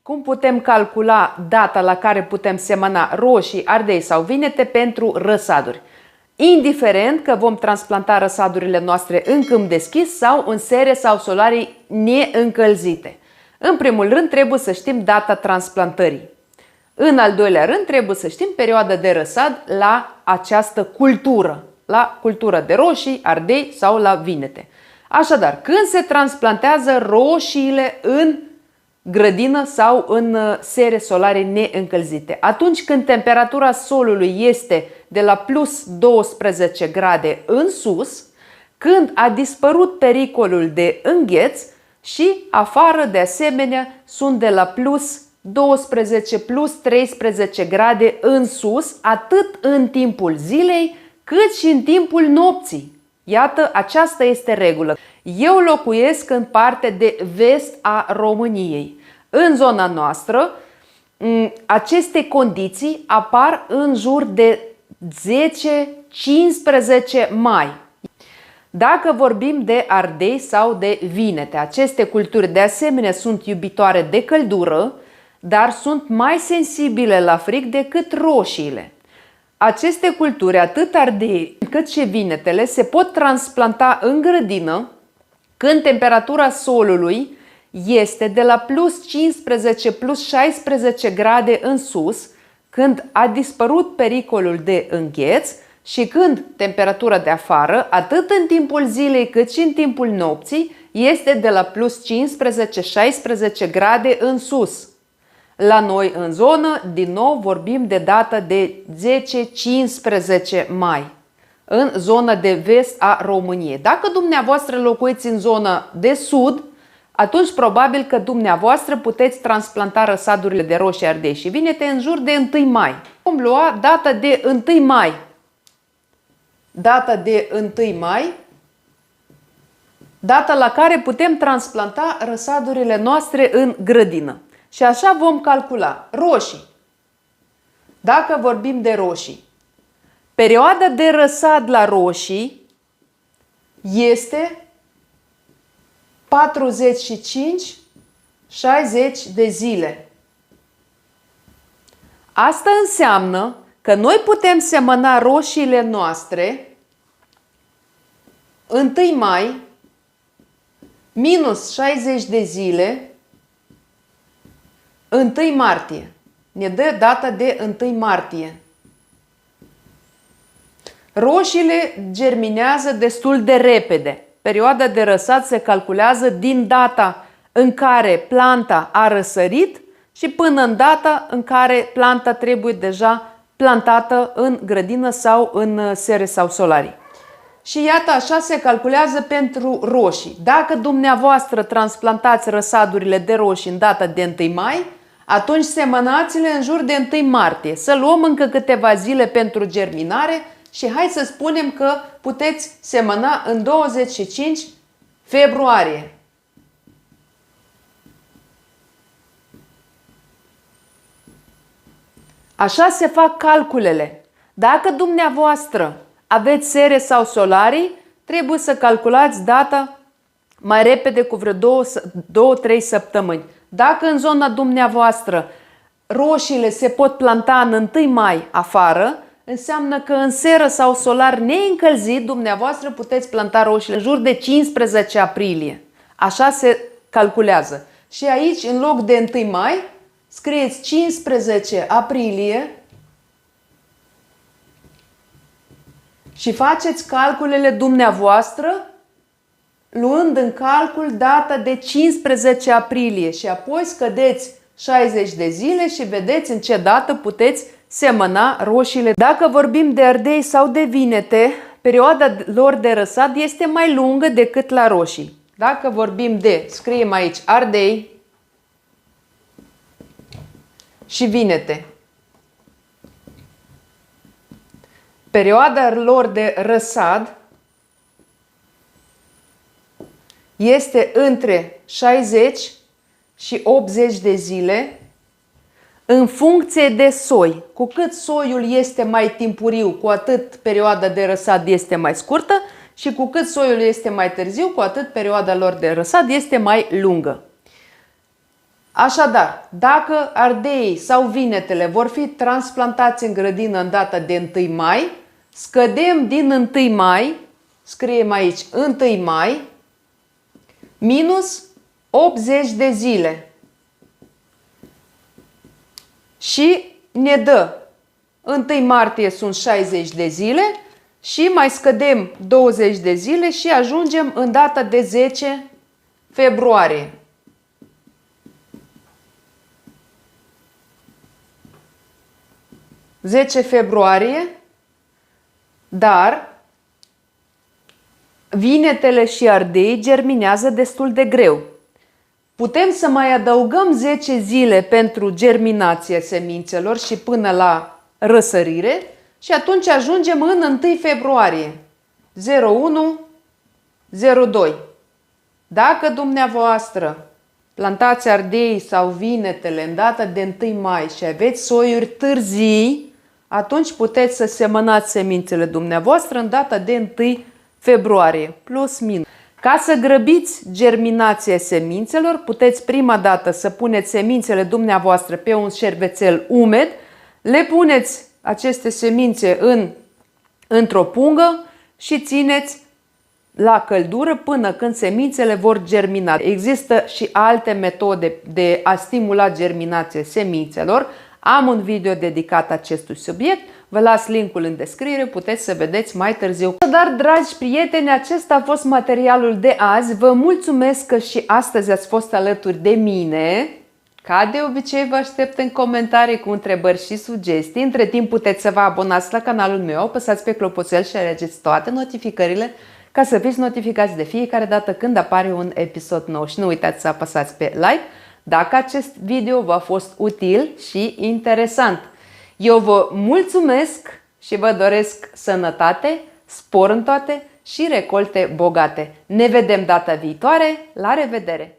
Cum putem calcula data la care putem semăna roșii, ardei sau vinete pentru răsaduri? Indiferent că vom transplanta răsadurile noastre în câmp deschis sau în sere sau solarii neîncălzite. În primul rând trebuie să știm data transplantării. În al doilea rând trebuie să știm perioada de răsad la această cultură, la cultura de roșii, ardei sau la vinete. Așadar, când se transplantează roșiile în grădină sau în sere solare neîncălzite? Atunci când temperatura solului este de la plus 12 grade în sus, când a dispărut pericolul de îngheț și afară de asemenea sunt de la plus 12 plus 13 grade în sus, atât în timpul zilei cât și în timpul nopții. Iată, aceasta este regulă. Eu locuiesc în partea de vest a României. În zona noastră, aceste condiții apar în jur de 10-15 mai. Dacă vorbim de ardei sau de vinete, aceste culturi de asemenea sunt iubitoare de căldură, dar sunt mai sensibile la frig decât roșiile. Aceste culturi, atât ardei cât și vinetele, se pot transplanta în grădină când temperatura solului este de la plus 15 plus 16 grade în sus, când a dispărut pericolul de îngheț și când temperatura de afară, atât în timpul zilei cât și în timpul nopții, este de la plus 15-16 grade în sus. La noi în zonă, din nou vorbim de data de 10-15 mai, în zona de vest a României. Dacă dumneavoastră locuiți în zona de sud, atunci probabil că dumneavoastră puteți transplanta răsadurile de roșii, ardei și vinete în jur de 1 mai. Vom lua data de 1 mai. Data de 1 mai, data la care putem transplanta răsadurile noastre în grădină. Și așa vom calcula roșii. Dacă vorbim de roșii, perioada de răsad la roșii este 45-60 de zile. Asta înseamnă că noi putem semăna roșiile noastre 1 mai minus 60 de zile 1 martie. Ne dă data de 1 martie. Roșiile germinează destul de repede. Perioada de răsad se calculează din data în care planta a răsărit și până în data în care planta trebuie deja plantată în grădină sau în sere sau solarii. Și iată, așa se calculează pentru roșii. Dacă dumneavoastră transplantați răsadurile de roșii în data de 1 mai, atunci semănați-le în jur de 1 martie. Să luăm încă câteva zile pentru germinare și hai să spunem că puteți semăna în 25 februarie. Așa se fac calculele. Dacă dumneavoastră aveți sere sau solarii, trebuie să calculați data mai repede, cu vreo 2-3 săptămâni. Dacă în zona dumneavoastră roșiile se pot planta în 1 mai afară, înseamnă că în seră sau solar neîncălzit dumneavoastră puteți planta roșiile în jur de 15 aprilie. Așa se calculează. Și aici, în loc de 1 mai, scrieți 15 aprilie și faceți calculele dumneavoastră luând în calcul data de 15 aprilie și apoi scădeți 60 de zile și vedeți în ce dată puteți semăna roșiile. Dacă vorbim de ardei sau de vinete, perioada lor de răsad este mai lungă decât la roșii. Dacă vorbim de, scriem aici, ardei și vinete, perioada lor de răsad este între 60 și 80 de zile în funcție de soi. Cu cât soiul este mai timpuriu, cu atât perioada de răsad este mai scurtă și cu cât soiul este mai târziu, cu atât perioada lor de răsad este mai lungă. Așadar, dacă ardeii sau vinetele vor fi transplantați în grădină în data de 1 mai, scădem din 1 mai, scriem aici 1 mai, minus 80 de zile. Și ne dă 1 martie sunt 60 de zile și mai scădem 20 de zile și ajungem în data de 10 februarie. Dar vinetele și ardei germinează destul de greu. Putem să mai adăugăm 10 zile pentru germinația semințelor și până la răsărire și atunci ajungem în 1 februarie 01-02. Dacă dumneavoastră plantați ardei sau vinetele în data de 1 mai și aveți soiuri târzii, atunci puteți să semănați semințele dumneavoastră în data de 1 februarie, plus minus. Ca să grăbiți germinația semințelor, puteți prima dată să puneți semințele dumneavoastră pe un șervețel umed, le puneți aceste semințe într-o pungă și țineți la căldură până când semințele vor germina. Există și alte metode de a stimula germinația semințelor. Am un video dedicat acestui subiect, vă las linkul în descriere, puteți să vedeți mai târziu. Dar, dragi prieteni, acesta a fost materialul de azi. Vă mulțumesc că și astăzi ați fost alături de mine. Ca de obicei, vă aștept în comentarii cu întrebări și sugestii. Între timp puteți să vă abonați la canalul meu, apăsați pe clopoțel și alegeți toate notificările ca să fiți notificați de fiecare dată când apare un episod nou. Și nu uitați să apăsați pe like dacă acest video v-a fost util și interesant. Eu vă mulțumesc și vă doresc sănătate, spor în toate și recolte bogate. Ne vedem data viitoare. La revedere!